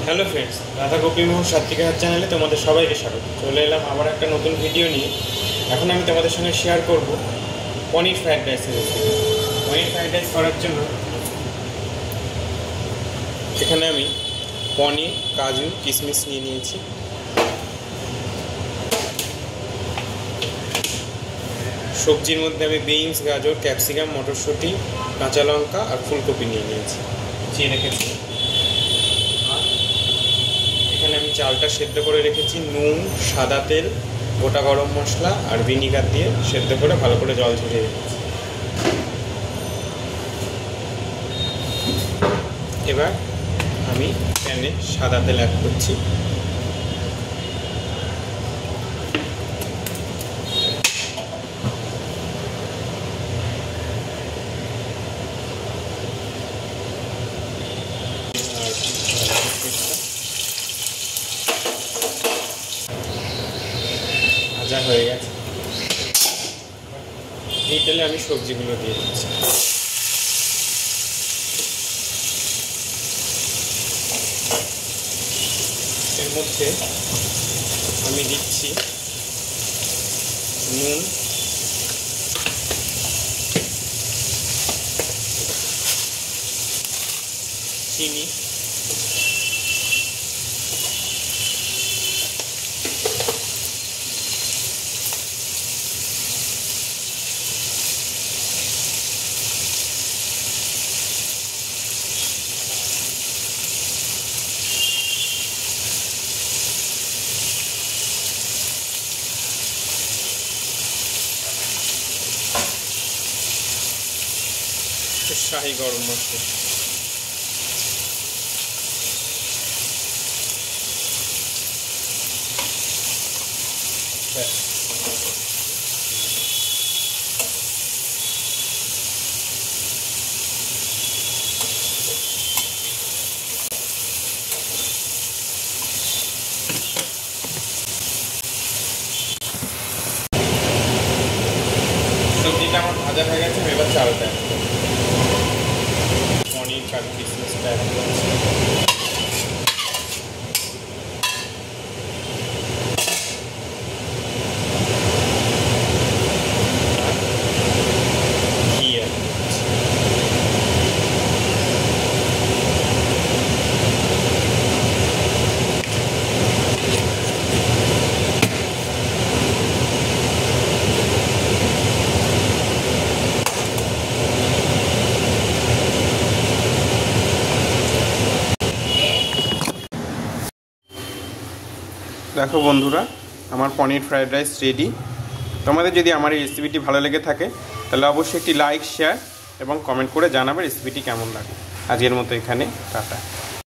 Hello friends, Radha Gopi মোহন সাত্বিকা চ্যানেলে তোমাদের সবাইকে স্বাগত। চলে এলাম আবার একটা নতুন ভিডিও নিয়ে। এখন আমি তোমাদের সঙ্গে শেয়ার করব পনির ফ্রাইড রাইসের রেসিপি। পনির ফ্রাইড রাইস করার জন্য এখানে আমি পনির, কাজু, কিশমিশ নিয়ে নিয়েছি। সবজির মধ্যে আমি বিনস, গাজর, ক্যাপসিকাম, মটরশুঁটি, কাঁচা লঙ্কা আর ফুলকপি নিয়ে নিয়েছি, কুচিয়ে রেখেছি। এখানে আমি চালটা সেদ্ধ করে রেখেছি। নুন, সাদা তেল, গোটা গরম মশলা আর ভিনিগার দিয়ে সেদ্ধ করে ভালো করে জল ঝরিয়ে রেখেছি। এবার আমি প্যানে সাদা তেল অ্যাড করছি। ভাজা হয়ে গেছে। এই তেলে আমি সবজিগুলো দিয়ে দিচ্ছি। এর মধ্যে আমি দিচ্ছি নুন, চিনি, শাহি গরম মশলা। সবজিটা আমার ভাজা হয়ে গেছে। এবার চালটা পনির, কাজু, কিশমিশটা অ্যাড করছি। ঘি অ্যাড করছি। দেখো বন্ধুরা, আমার পনির ফ্রাইড রাইস রেডি। তোমাদের যদি আমার এই রেসিপিটি ভালো লেগে থাকে তাহলে অবশ্যই একটি লাইক, শেয়ার এবং কমেন্ট করে জানাবে রেসিপিটি কেমন লাগে। আজকের মতো এখানে টাটা।